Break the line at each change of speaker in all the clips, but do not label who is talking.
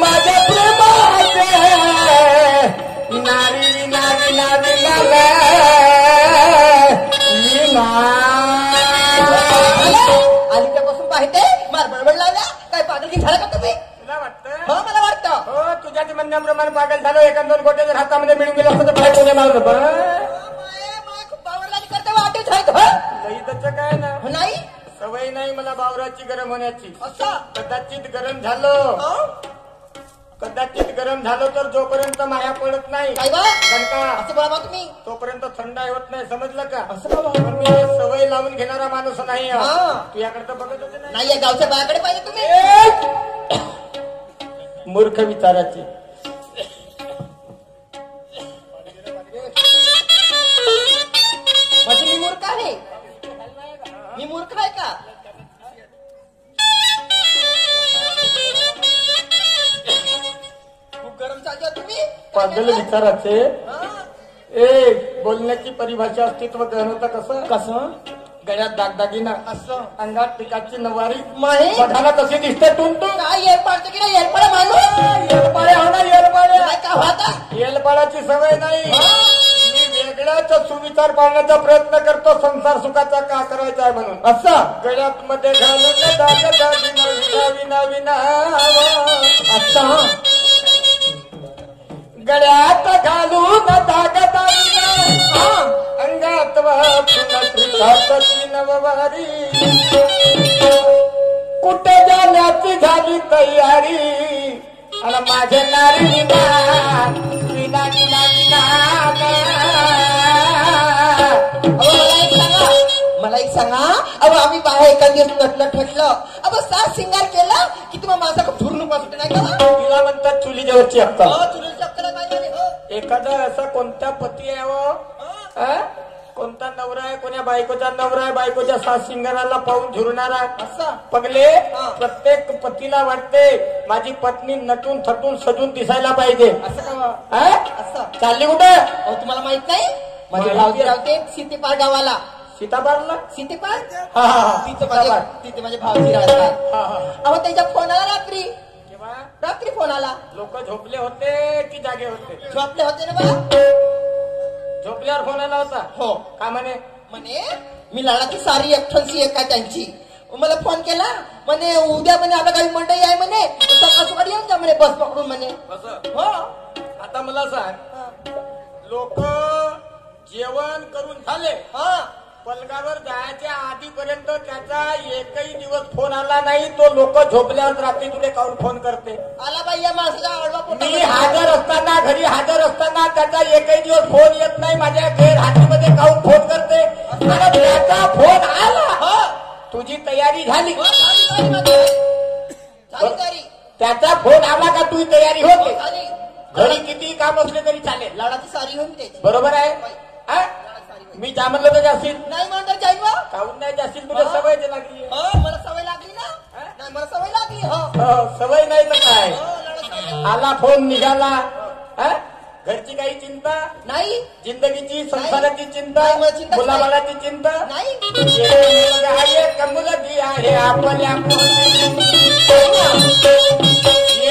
माझ्या प्रेमाचे नारी नारी नारी
आलित्यापासून पाहते मार बडबड लावल्या काय पागल झालं का तुम्ही?
तुला वाटतं?
हो मला वाटतं.
हो तुझ्या म्हणण्याप्रमाणे पागल झालो. एका दोन गोटे जर हातामध्ये मिळून गेलो असतं तर बाहेर कोणी मारलं पण
खूप बावरला करते वाटेच आहेत.
नाही त्याचं काय ना
नाही
सवय नाही मला बावराची गरम होण्याची.
असं
कदाचित गरम झालो कदाचित गरम झालो तर जोपर्यंत माया पडत नाही
काय बा
कणका
असं बोला बा तुम्ही.
तोपर्यंत थंडाई होत नाही. समजलं का?
असं का बा?
पण मी सवय लावून घेणारा माणूस नाही. तू याकडे तर बघत होते ना.
नाही या गावच्या बायाकडे पाहिजे तुम्ही.
मूर्ख विचाराची
म्हणजे मी मूर्ख आहे? मी मूर्ख आहे का? खूप गरम चालते तुम्ही.
पागल विचाराचे बोलण्याची परिभाषा अस्तित्व होतं. कसं
कसं
गळ्यात दागदागिना
असं
अंगात पिकाची नवारी
माही
बघायला कशी दिसते टुनटू.
काय येल पाडते की नाही येलपाडा माणूस
येलपाळे हो ना येलपाळे.
काय का होता?
येलपाळाची सवय नाही. मी वेगळाच सुविचार पाळण्याचा प्रयत्न करतो. संसार सुखाचा का करायचा आहे म्हणून.
असं
गळ्यात मध्ये घालून दागदागिना विना विना
असं
गळ्यात घालून दागदागिना अंगात वाचून नववारी कुठे जाण्याची झाली तयारी आणि माझ्या नारी विना विना विना
मला एक सांगा. अहो आम्ही बाहेर एका दिवस नटलं ठटलं अहो सात सिंगार केला की तुम्हाला माझा झुरणूक वाटत नाही का?
तिला म्हणतात चुली जवळची अक्कल.
चुलीची अक्कल पाहिजे.
एखादा असा कोणता पती आहे हो कोणता नवरा आहे कोण्या बायकोचा नवरा आहे बायकोच्या सात सिंगाराला पाहून झुरणारा
असं
पगले. प्रत्येक पतीला वाटते माझी पत्नी नटून थटून सजून दिसायला पाहिजे.
असं का? असं
चालली कुठे?
अहो तुम्हाला माहित नाही माझे भाऊजी राहते सीतेपार गावाला.
सीताबारला
सीतेपार
सीताबार
तिथे माझे भाऊजी राहतात. अहो त्याच्या फोन आला रात्री. रात्री फोन आला.
लोक झोपले होते की जागे होते?
झोपले होते ना बा.
झोपल्यावर फोन आला होता.
हो
का म्हणे?
म्हणे मी लाडाची सारी एकठणसी एका त्यांची. मला फोन केला म्हणे उद्या म्हणे आपल्या काही मंडई आहे म्हणे सकाळ सकाळी येऊन जा म्हणे बस पकडून म्हणे. हो
आता मला सांग लोक जेवण करून झाले पलंगावर जायच्या आधीपर्यंत त्याचा एकही दिवस फोन आला नाही. तो लोक झोपल्यावर रात्री तुले काऊन फोन करते?
आला बाई या माणसाचा आडवा
मी हजर असताना घरी हजर असताना त्याचा एकही दिवस फोन येत नाही. माझ्या हातीमध्ये काऊन फोन करते? त्याचा फोन आला तुझी तयारी झाली. त्याचा फोन आला का तुझी तयारी होते. घरी किती काम असले तरी चालेल.
लाडाची सारी होऊन द्यायची.
बरोबर आहे. मी जा म्हणलं तर जाशील
नाही म्हणतो जाईल बा.
काऊन नाही जाशील? तुला सवय लागली.
मला सवय लागली ना. नाही मला सवय लागली.
सवय नाही तर काय. आला फोन निघाला. घरची काही चिंता
नाही.
जिंदगीची संसाराची चिंता मुलाबाळाची चिंता
नाही.
एक मुलगी आहे आपल्या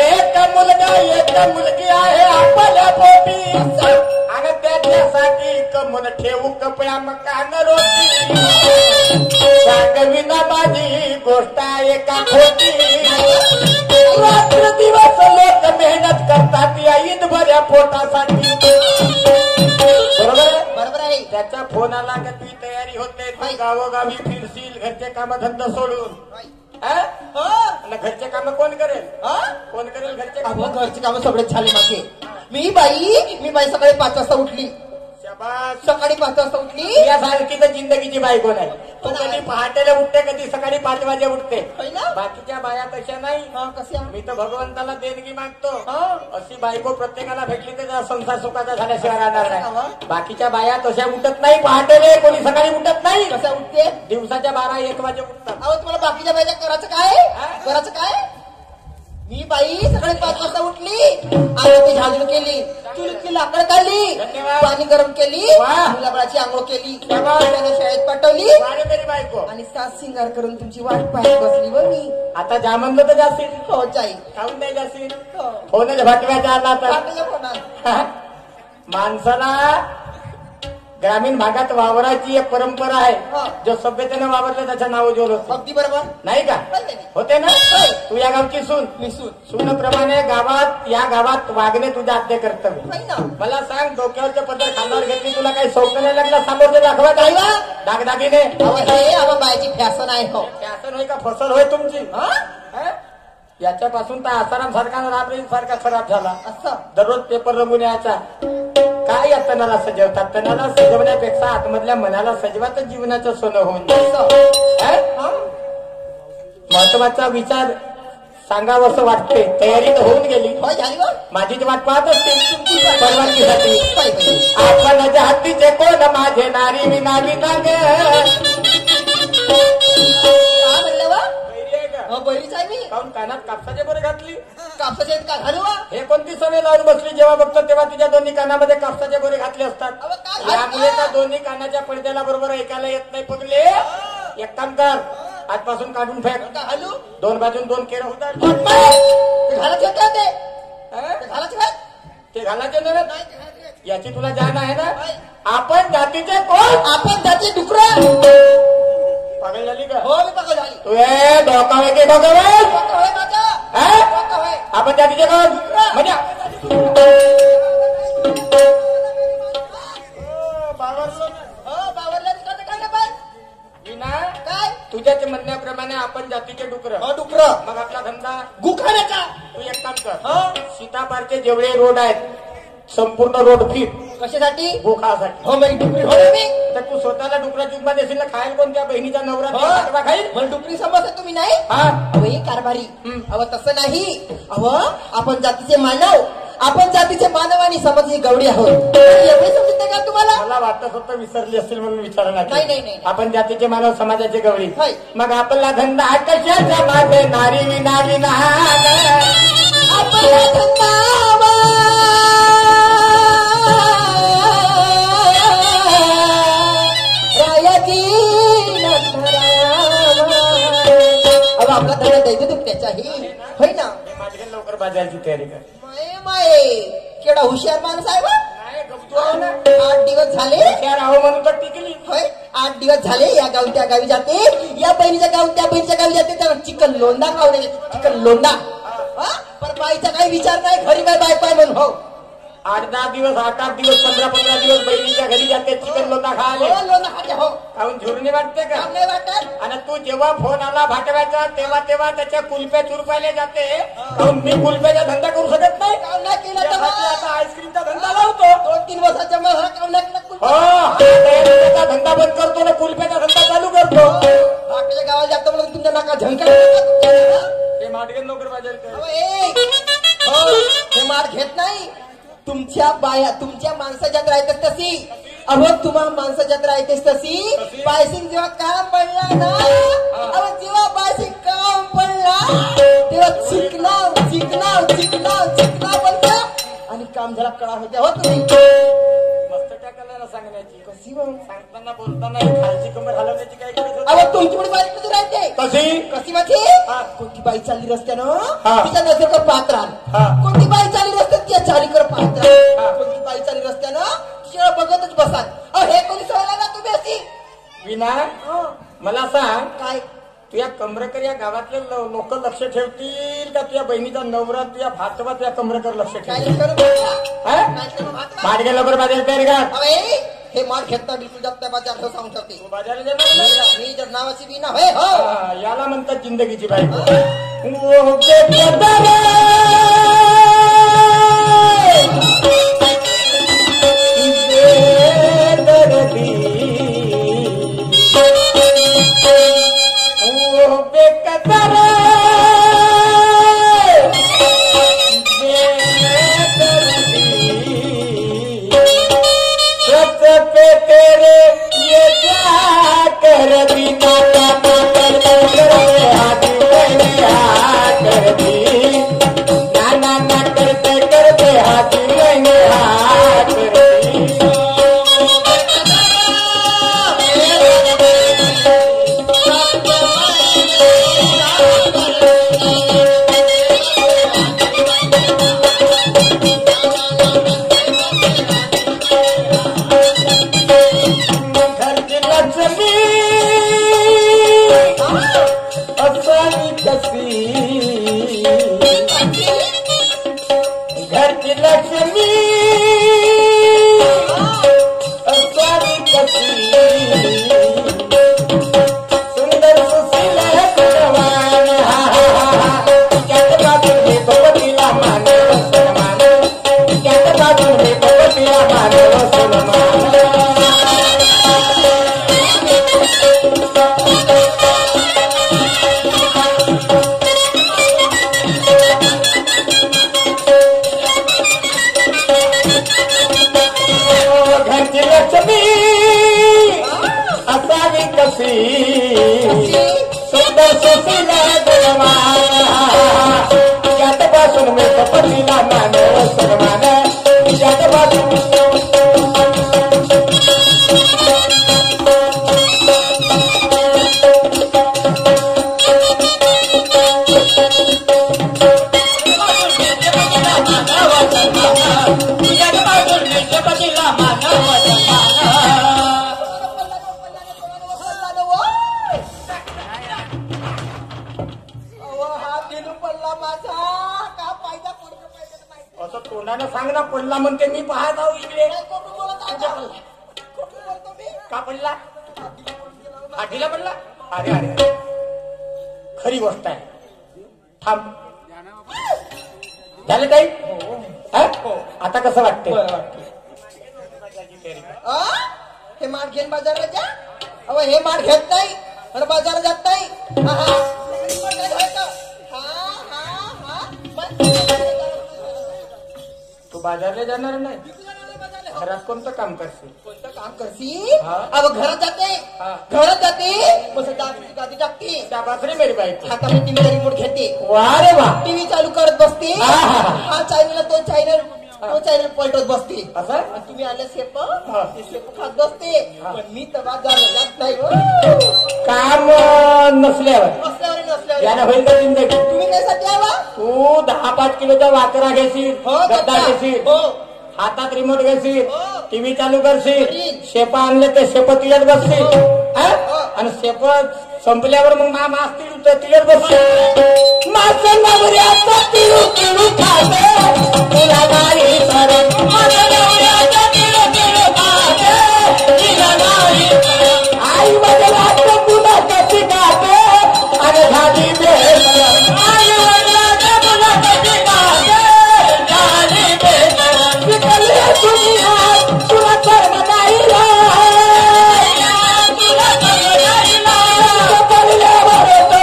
एक मुलगा एक मुलगी आहे आपल्या पोटी आणि त्याच्यासाठी कमून ठेवू कपड्या मकान रोटी सांगविना माझी गोष्ट आहे का खोटी. रात्र दिवस लोक मेहनत करतात या ईदभऱ्या पोटासाठी.
बरोबर आहे.
त्याचा फोन आला का तुझी तयारी होते. तू गावोगावी फिरशील घरचे कामधंदा सोडून. घरचे काम कोण करेल? कोण करेल घरचे काम?
घरचे काम सगळे झाले माझे. मी बाई सकाळी 5 वाजता उठली. सकाळी 5 वाजता उठली.
यासारखी तर जिंदगीची बायको नाही. तू कधी पहाटेला उठते कधी सकाळी 5 वाजे उठते. बाकीच्या बाया तशा नाही.
कशा?
मी तर भगवंताला देणगी मागतो अशी बायको प्रत्येकाला भेटली तर संसार सुखाचा झाल्याशिवाय राहणार नाही. बाकीच्या बाया तशा उठत नाही. पहाटेला कोणी सकाळी उठत नाही.
कशा उठते?
दिवसाच्या 12-1 वाजे उठतात.
अहो तुम्हाला बाकीच्या बाया करायचं काय? करायचं काय? मी बाई सकाळी 5 वाजता उठली, अंगाची झाडून केली, चुलीतली लाकड काढली, पाणी गरम केली, मुलाबाळाची आंघोळ केली, त्याला शाळेत पाठवली
बायको
आणि सात सिंगार करून तुमची वाट पाहत बसली व मी.
आता ज्या म्हणलं तर जास्त
हो चाई
खाऊन नाही जास्त फोनच भाटव्याचा आला तर माणसाला ग्रामीण भागात वावराची एक परंपरा आहे. जो सभ्यतेनं वावरलं त्याचं नाव जोर होतं.
अगदी बरोबर
नाही का? होते ना. तू या गावची सून,
मी सून.
सूनप्रमाणे गावात या गावात वागणे तुझ्या आद्य कर्तव्य. मला सांग, डोक्यावरच्या पदर खांद्यावर घेतली, तुला काही सौख्य नाही लागला सामोरचे दाखवा दागदागिने?
बायची फॅशन आहे. हो
फॅशन होय का फसल होय तुमची? याच्यापासून तर आसाराम सारखा राबरी सारखा खराब झाला.
असं
दररोज पेपर रंगून यायचा. काय या तणाला सजवतात? तणाला सजवण्यापेक्षा आतमधल्या मनाला सजवातच जीवनाचं सोनं होऊन महत्वाचा विचार सांगावंसं वाटते. तयारी तर होऊन गेली. माझीच वाट पाहत असते परवानगीसाठी. आपल्याच्या हत्तीचे कोण माझे नारी विनावी नाग.
बरीच आहे मी.
काऊन कानात कापसाचे बोरे घातली?
कापसाचे का घालू?
हे कोणती सवय लावून बसली? जेव्हा बघतो तेव्हा तुझ्या दोन्ही कानामध्ये कापसाचे बोरे घातले असतात. यामुळे त्या दोन्ही कानाच्या पडद्याला बरोबर ऐकायला येत नाही. पगले एक काम कर, आजपासून काढून फेक.
घालू?
दोन बाजून दोन केरं होतात.
घालायचे का ते?
ते घालायचे नव्हे. याची तुला जाण आहे ना? आपण जातीचे कोण?
आपण जाती डुकरा.
पागल झाली का?
हो मी पागल झाली.
तू हे डोकावे की डोकावे? आपण जातीचे कोण? म्हणजे
काय
तुझ्याच म्हणण्याप्रमाणे आपण जातीचे डुकर.
डुकर
मग आपला धंदा
गुखाण्याचा.
तू एक काम कर, सीतापारचे जेवढे रोड आहेत संपूर्ण रोड फिट. कशासाठी? गोखासाठी.
हो मी डुकरी हो मी.
तर तू स्वतःला डुकराची उपमा देशील ना? खायला कोणत्या बहिणीचा नवरा खाईल?
मला डुकरी समजता तुम्ही नाही? अहो कारभारी. अहो तसं नाही. अहो आपण जातीचे मानव, आपण जातीचे मानव आणि समाजाची गवडी आहोत. एवढे समजत नाही का तुम्हाला?
मला वाटतं फक्त विसरली असेल म्हणून विचारला.
नाही.
आपण जातीचे मानव, समाजाचे गवडी. मग आपला धंदा कशाचा? माझे नारी विना विना
आपला धंदा आपला धडा द्यायचं दुखण्याचाही होय ना.
माझ्या लवकर बाजाराची तयारी कर.
माये केवढा हुशार माणूस आहे. 8 दिवस झाले
हुशार आहो म्हणून तर टिकली.
होय 8 दिवस झाले. या गावी त्या गावी जाते, या बहिणीच्या गावी त्या बहिणीच्या गावी जाते. त्या चिकन लोंडा खाऊ, चिकन लोंडा. पण बाईचा काही विचार नाही. घरी काय बायको आहे म्हणून. हो
8-10 दिवस, 8-8 दिवस, 15-15 दिवस बहिणीच्या घरी जाते चिकन लोंडा खायला.
लोंडा खाते. हो
काहून झुरणी वाटते का?
नाही वाटत.
आणि तू जेव्हा फोन आला भाटव्याचा तेव्हा तेव्हा त्याच्या कुल्प्या चुरपायला जाते. काहून मी कुल्प्याचा धंदा करू शकत नाही?
कावना केला तर
आता आईस्क्रीमचा धंदा लावतो.
2-3 वर्षाच्या मग कावना
त्याचा धंदा बंद करतो ना, कुल्प्याचा धंदा चालू करतो.
आपल्या गावाला जातो म्हणून तुमच्या नाका झंकार.
हे माटगे नोकर बाजार
हे मार घेत नाही. तुमच्या बाया तुमच्या माणसाच्यात राहतेस तशी. अहो तुम्हा माणसाच्यात राहतेस तशी. बायसिंग जेव्हा काम पडला ना, अहो जेव्हा बायसिंग काम पडला तेव्हा चिकना बोलता आणि काम झाला कळा होत्या. हो तुम्ही
मस्त टाकायला सांगण्याची कशी सांगताना बोलताना खालची कमर हलवण्याची काय गरज?
अहो तुमची पण बारीक कधी राहते.
कशी
माझी कोणती बाई चालली रस्त्यानं तिच्या नजर पाहत राहा. कोणती बाई चालली रस्त्यात तिच्या चालीकर पाहत राहा. कोणती बाई चालली रस्त्यानं तिच्या बघतच बसाल. हे कोणी सवय ना तुम्ही अशी
विना. मला सांग,
काय
तुझ्या कमरेकर या गावातले लोक लक्ष ठेवतील का? तुझ्या बहिणीचा नवरा तुझ्या भातवा तुझ्या कमरेकर लक्ष ठेवतील? माडगे लवकर बाजार तयारी कर.
हे मार घेतला बिलकुल जात नाही बाजार. सांगू शकते
बाजारात जाणार
मी जर नावाची बी ना होय. हो
याला म्हणतात जिंदगीची बायको. कर दी असं तोंडानं सांग ना, पडला म्हणते मी पाहत आहो इकडे. का पडला? फाटीला पडला? अरे अरे खरी गोष्ट आहे. थांब झालं काही? आता कसं वाटतंय?
हे माठ घेऊन बाजारात जा. अहो हे माठ घेत नाही आणि बाजारात जात नाही.
तू बाजारला जाणार नाही? घरात कोणतं काम करशील?
कोणतं काम करशील? अहो घरात जाते, घरात जाते, बस गादी टाकते.
शाबास रे मेरी बाई.
हातामध्ये टीव्हीचा रिमोट घेते.
वा रे वा.
टीव्ही चालू करत बसते. हा चॅनल तो चॅनल पलटत बसते.
असं
तुम्ही आले शेप खात बसते. पण मी तर बाजारला जात नाही.
काम नसल्यावर यानं होईल का जिंदगी?
तुम्ही कशासाठी आला?
तू 10-5 किलोचा वाकरा घेशील, गड्डा घेशील, हातात रिमोट घेशील, टीव्ही चालू करशील, शेपा आणले ते शेप तिळत बसशील. आणि शेप संपल्यावर मग मामा असतील तर तिळत बसशील. माझं नवऱ्याचं तिळू तिळू खाते तुला नाही करत. माझं नवऱ्याचं तिळू तिळू खाते तुला नाही करत. आई वडिलाचं पुन्हा कशी खाते आणि झाली बेल. आई वडिलाचं पुन्हा कशी खाते झाली बेल. विकल्या दुनियात तुला कर्म नाही रे. तुला कर्म नाही रे. पडल्यावर तो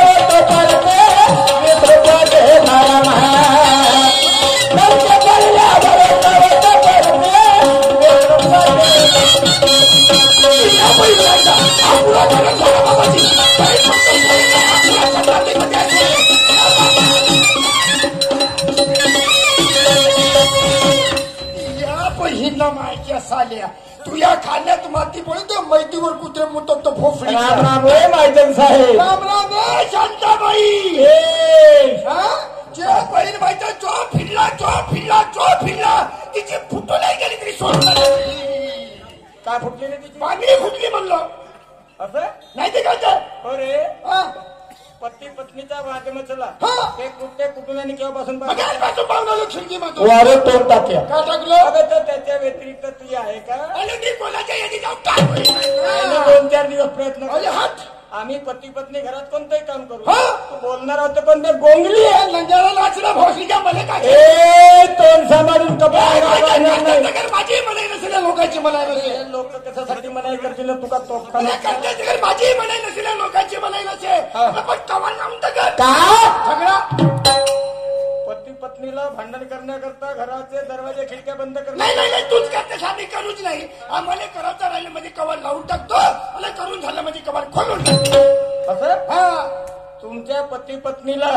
पडते विसरते धर्म. पडल्यावर तो पडते
हिंदा मायच्या साल्या तुया खाण्यात माती पडतो मैतीवर कुत्रे मुतत तो फोफडी.
राम राम रे मायजन साहेब.
राम राम रे शांताबाई. जे बहीण माहिती जो फिरला तिची फुटू नाही गेली तरी सोडून
काय फुटली रे तिची?
मागणी फुटली म्हणलो.
असं
नाही ते काय
हो रे. पती पत्नीचा वादम चला. ते कुठे कुठून आणि केव्हापासून
पाहून खिडकी मधून
वारे तोड टाकल्या.
का टाकलं?
अगं तर त्याच्या व्यतिरिक्त ती आहे का?
आणि मी कोणाच्या यादी जाऊ
2-4 दिवस प्रयत्न
अरे हात
आम्ही पती पत्नी घरात कोणतंही काम करू. तू बोलणार होतं पण ते गोंगली आहे.
लंजाला नाचला भोसली का मला काय
तोंड सांभाळून कपडे
माझी म्हणाई नसेल लोकांची म्हणाई नसेल.
लोक कशासाठी मनाई करतील तुका तो
माझी म्हणाई नसेल लोकांची म्हणाई नसेल. पण कवा नव्हतं का सगळा
पती पत्नीला भांडण करण्याकरता घराचे दरवाजे खिडक्या बंद कर.
नाही तूच करते साधी करूच नाही. आम्हाला करायचं राहिलं म्हणजे कवर लावून टाकतो आणि करून झालं म्हणजे कवर खोलून टाकतो.
असं तुमच्या पती पत्नीला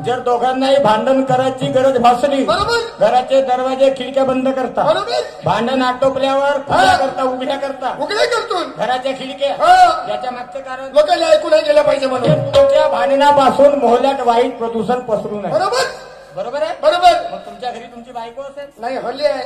जर दोघांनाही भांडण करायची गरज भासली घराचे दरवाजे खिडक्या बंद करता. भांडण आटोपल्यावर उघड्या करता घराच्या खिडक्या. याच्या मागचं कारण
लोकांना ऐकून गेलं पाहिजे म्हणून
तुमच्या भांडणापासून मोहल्यात वाईट प्रदूषण पसरू नये. बरोबर आहे.
बरोबर.
मग तुमच्या घरी तुमची बायको असेल?
नाही हल्ली आहे.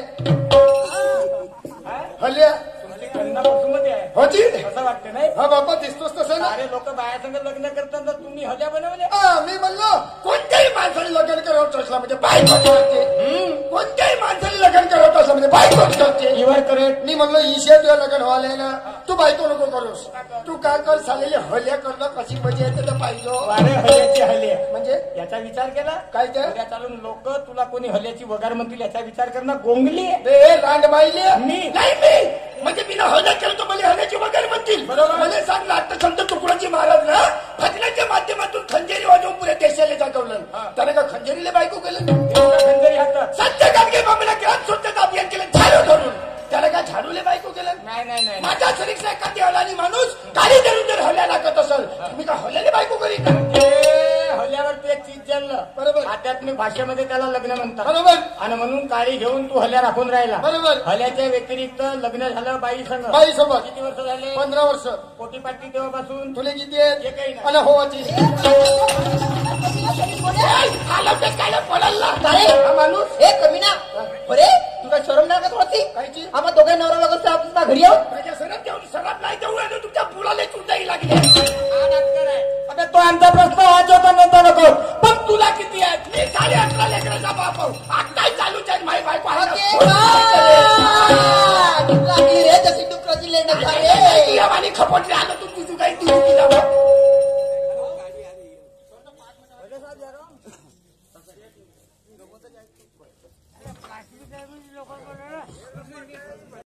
हल्ली
तुमची कन्या बाजूमध्ये आहे
होती
असं वाटतं नाही?
हा बाबा दिसतोच तसं ना.
अरे लोक बायासंग लग्न करताना तुम्ही हल्या बनवल्या.
मी म्हणलो कोणत्याही माणसाने लग्न करत असला म्हणजे बायकोच करते. कोणत्याही माणसाने लग्न करत असलं म्हणजे बायकोच करते.
इवर करेक्ट.
मी म्हणलो ईशा तुझ्या लग्न व्हायला ना तू बायको नको करूस. तू काय कर चालेल हल्या करणं कशी मजा येते तर पाहिजे.
अरे हल्याची हल्ली
म्हणजे
याचा विचार केला
काय ते
उद्या चालून लोक तुला कोणी हल्याची वगार म्हणतील याचा विचार करणं गोंगली
रांड माहिली
मी
नाही. मी म्हणजे मी हल्या केलं तर मला हल्याची वगैरे म्हणतील. बरोबर. मला सांग नाट्यसंत तुकडाची महाराज ना भजनाच्या माध्यमातून खंजेरी वाजवून पुऱ्या देशाला जागवलं. त्याने का खंजेरीला बायको केलं?
खंजेरी हातात
सत्य गाडगे बाबूला ग्राम स्वच्छता अभियान केलं झाडू धरून. त्याला काय झाडूले बायको केलं?
नाही.
माझ्या शरीरचा एखादी हलानी माणूस गाडी धरून जर हल्या लागत असेल तुम्ही का हल्याने बायको करीत?
हल्यावरती एक चीज जळलं.
बरोबर.
आध्यात्मिक भाषेमध्ये त्याला लग्न म्हणतात.
बरोबर.
आणि म्हणून काळी घेऊन तू हल्या राखून राहिला.
बरोबर.
हल्याच्या व्यतिरिक्त लग्न झालं बाई संग.
बाई सोबत
किती वर्ष झाले?
15 वर्ष.
पोटीपाटी तेव्हापासून
तुला किती आहेत?
एकही नाही.
आणि होवाची काय पडाल माणूस
हे कमी ना. बरे तुला शरम नाही का थोडीशी
कायची?
आम्हा दोघे नवरा बायको आपल्या घरी येऊ
माझ्या सरप देऊन सरप नाही देऊ आणि तुमच्या मुलाला चुंदाई लागली
आता तो आमचा प्रश्न वाचवता नव्हता नको.
पण तुला किती आहेत? मी 11.5 लेकराचा बाप आहो. आत्ताही चालूच आहे माझी बायको आहे ना.
रे जशी डुकराची लेणं झाली
आणि खपटले आलं तू तुझी काही ती